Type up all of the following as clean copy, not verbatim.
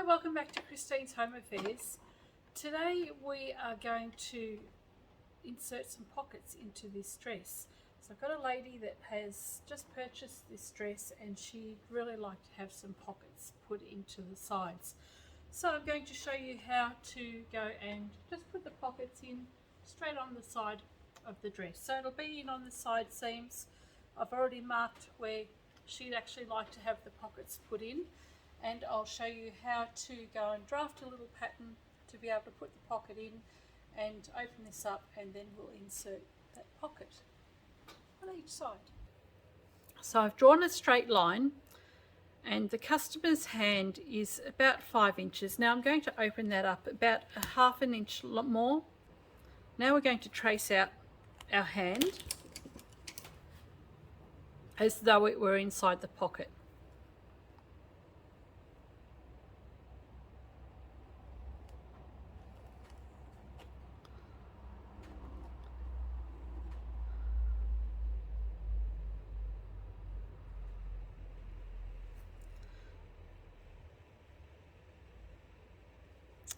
Hi, welcome back to Christine's Home Affairs. Today we are going to insert some pockets into this dress. So I've got a lady that has just purchased this dress and she'd really like to have some pockets put into the sides. So I'm going to show you how to go and just put the pockets in straight on the side of the dress. So it'll be in on the side seams. I've already marked where she'd actually like to have the pockets put in, and I'll show you how to go and draft a little pattern to be able to put the pocket in and open this up, and then we'll insert that pocket on each side. So I've drawn a straight line and the customer's hand is about 5 inches. Now I'm going to open that up about a half an inch more. Now we're going to trace out our hand as though it were inside the pocket.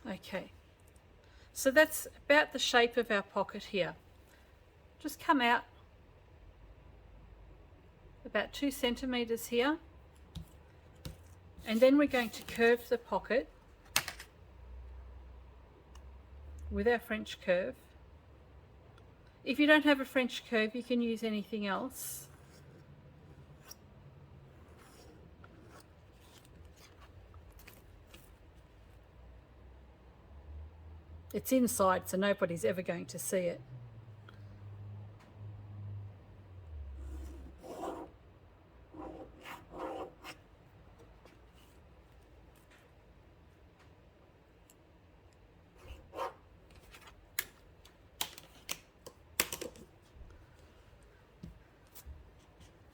Okay, so that's about the shape of our pocket here. Just come out about 2 centimeters here, and then we're going to curve the pocket with our French curve. If you don't have a French curve, you can use anything else. It's inside, so nobody's ever going to see it.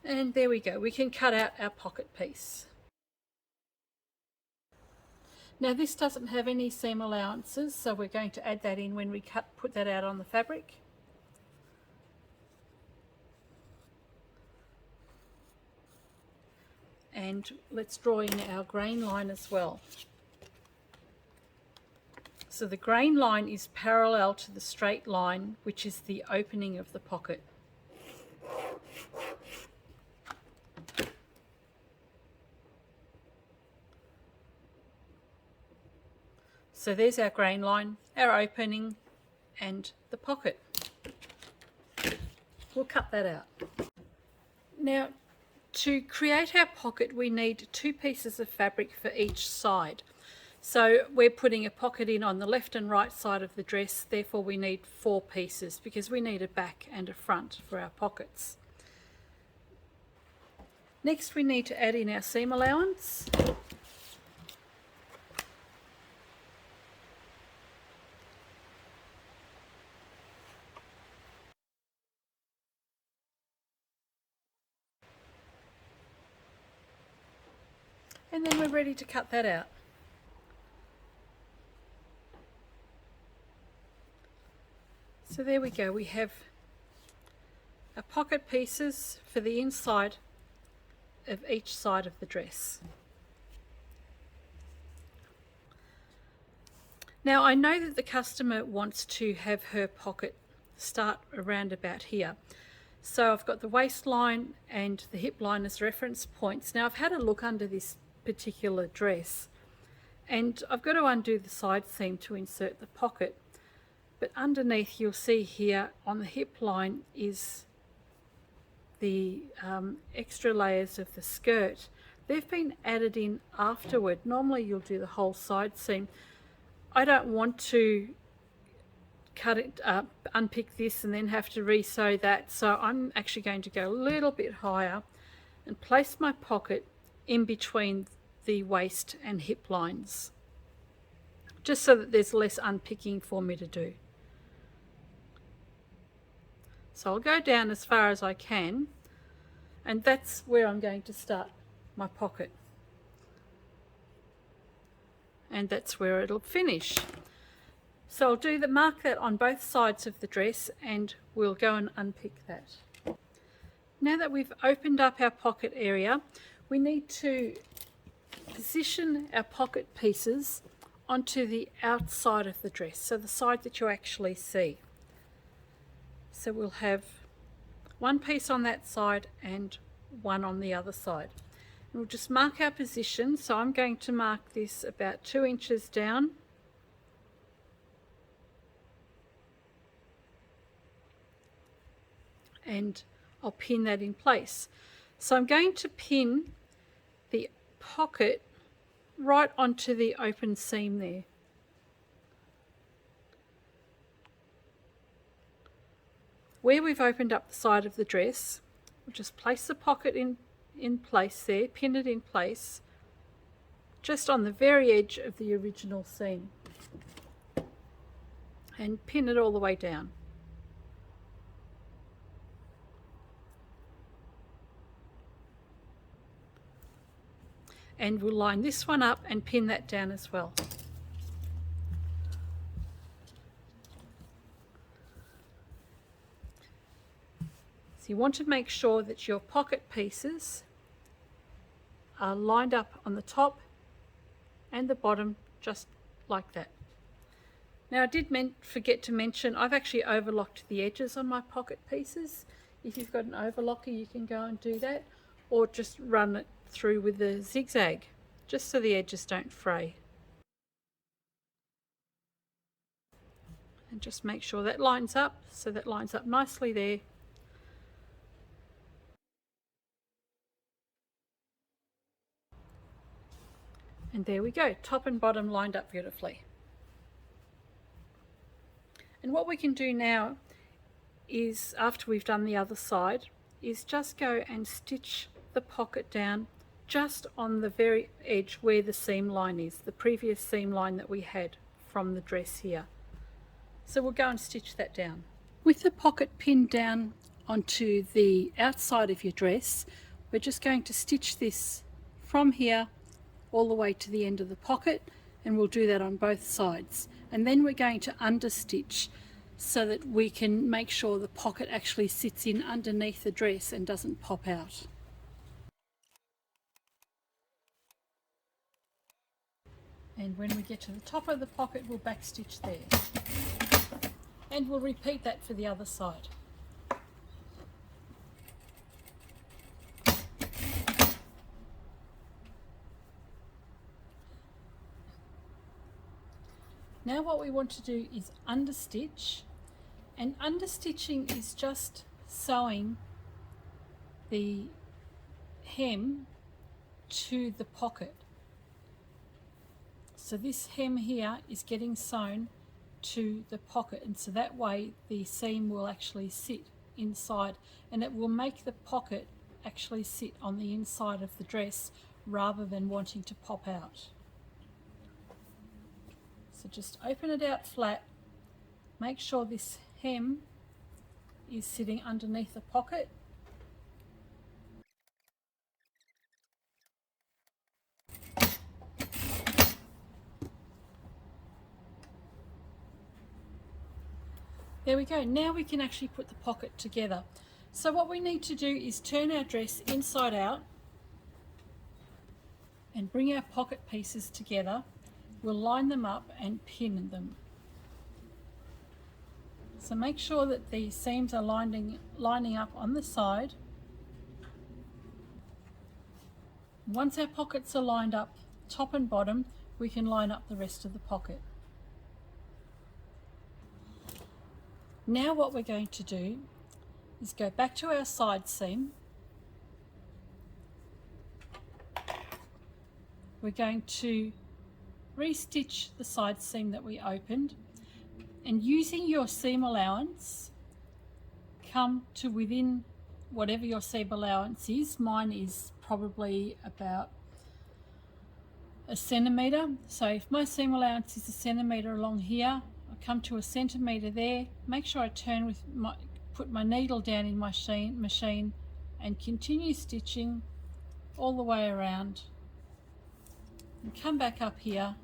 And there we go, we can cut out our pocket piece. Now this doesn't have any seam allowances, so we're going to add that in when we put that out on the fabric. And let's draw in our grain line as well. So the grain line is parallel to the straight line, which is the opening of the pocket. So there's our grain line, our opening, and the pocket. We'll cut that out. Now, to create our pocket, we need 2 pieces of fabric for each side. So we're putting a pocket in on the left and right side of the dress, therefore we need 4 pieces because we need a back and a front for our pockets. Next we need to add in our seam allowance. And then we're ready to cut that out. So there we go, we have our pocket pieces for the inside of each side of the dress. Now I know that the customer wants to have her pocket start around about here. So I've got the waistline and the hip line as reference points. Now I've had a look under this particular dress and I've got to undo the side seam to insert the pocket, but underneath you'll see here on the hip line is the extra layers of the skirt. They've been added in afterward. Normally you'll do the whole side seam. I don't want to cut it up, unpick this and then have to re-sew that, so I'm actually going to go a little bit higher and place my pocket in between the waist and hip lines, just so that there's less unpicking for me to do. So I'll go down as far as I can, and that's where I'm going to start my pocket, and that's where it'll finish. So I'll mark that on both sides of the dress and we'll go and unpick that. Now that we've opened up our pocket area, we need to position our pocket pieces onto the outside of the dress, so the side that you actually see. So we'll have one piece on that side and one on the other side. And we'll just mark our position. So I'm going to mark this about 2 inches down. And I'll pin that in place. So I'm going to pin the pocket right onto the open seam there. Where we've opened up the side of the dress, we'll just place the pocket in place there, pin it in place, just on the very edge of the original seam, and pin it all the way down. And we'll line this one up and pin that down as well. So you want to make sure that your pocket pieces are lined up on the top and the bottom, just like that. Now I did forget to mention, I've actually overlocked the edges on my pocket pieces. If you've got an overlocker, you can go and do that, or just run it through with the zigzag, just so the edges don't fray. And just make sure that lines up, so that lines up nicely there. And there we go, top and bottom lined up beautifully. And what we can do now is, after we've done the other side, is just go and stitch the pocket down just on the very edge where the seam line is, the previous seam line that we had from the dress here. So we'll go and stitch that down. With the pocket pinned down onto the outside of your dress, we're just going to stitch this from here all the way to the end of the pocket, and we'll do that on both sides. And then we're going to understitch so that we can make sure the pocket actually sits in underneath the dress and doesn't pop out. And when we get to the top of the pocket, we'll backstitch there. And we'll repeat that for the other side. Now what we want to do is understitch, and understitching is just sewing the hem to the pocket. So this hem here is getting sewn to the pocket, and so that way the seam will actually sit inside, and it will make the pocket actually sit on the inside of the dress rather than wanting to pop out. So just open it out flat, make sure this hem is sitting underneath the pocket, there we go. Now we can actually put the pocket together. So what we need to do is turn our dress inside out and bring our pocket pieces together. We'll line them up and pin them. So make sure that the seams are lining up on the side. Once our pockets are lined up top and bottom, we can line up the rest of the pocket. Now what we're going to do is go back to our side seam. We're going to restitch the side seam that we opened, and using your seam allowance, come to within whatever your seam allowance is. Mine is probably about a centimetre. So if my seam allowance is a centimetre along here, I come to a centimetre there, make sure I turn with put my needle down in my machine and continue stitching all the way around, and come back up here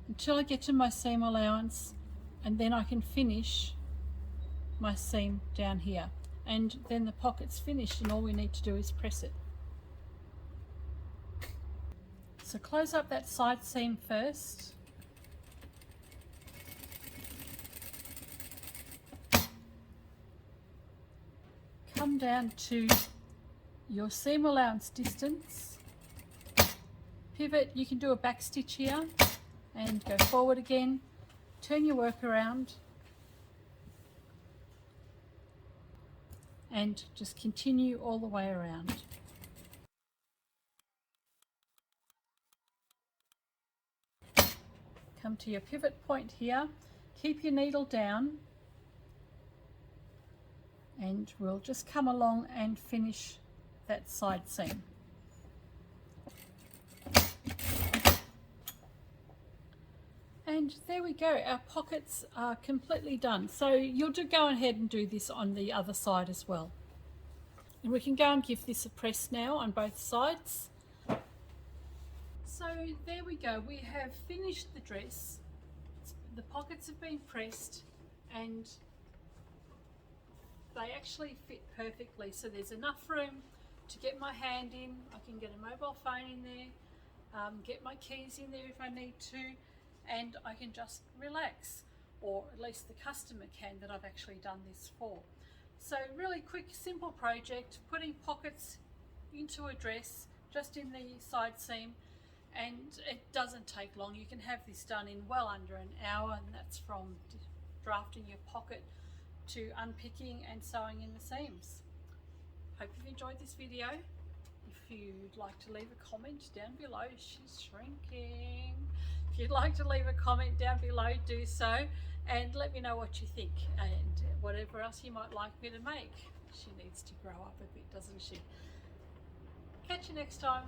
until I get to my seam allowance, and then I can finish my seam down here, and then the pocket's finished, and all we need to do is press it. So close up that side seam first. Come down to your seam allowance distance. Pivot, you can do a back stitch here and go forward again. Turn your work around and just continue all the way around. Come to your pivot point here, keep your needle down, and we'll just come along and finish that side seam. And there we go, our pockets are completely done. So you'll go ahead and do this on the other side as well. And we can go and give this a press now on both sides. So there we go, we have finished the dress. The pockets have been pressed and they actually fit perfectly. So there's enough room to get my hand in. I can get a mobile phone in there, get my keys in there if I need to, and I can just relax, or at least the customer can that I've actually done this for. So really quick, simple project, putting pockets into a dress just in the side seam, and it doesn't take long. You can have this done in well under an hour, and that's from drafting your pocket to unpicking and sewing in the seams. Hope you've enjoyed this video. If you'd like to leave a comment down below, she's shrinking. If you'd like to leave a comment down below, do so, and let me know what you think and whatever else you might like me to make. She needs to grow up a bit, doesn't she? Catch you next time.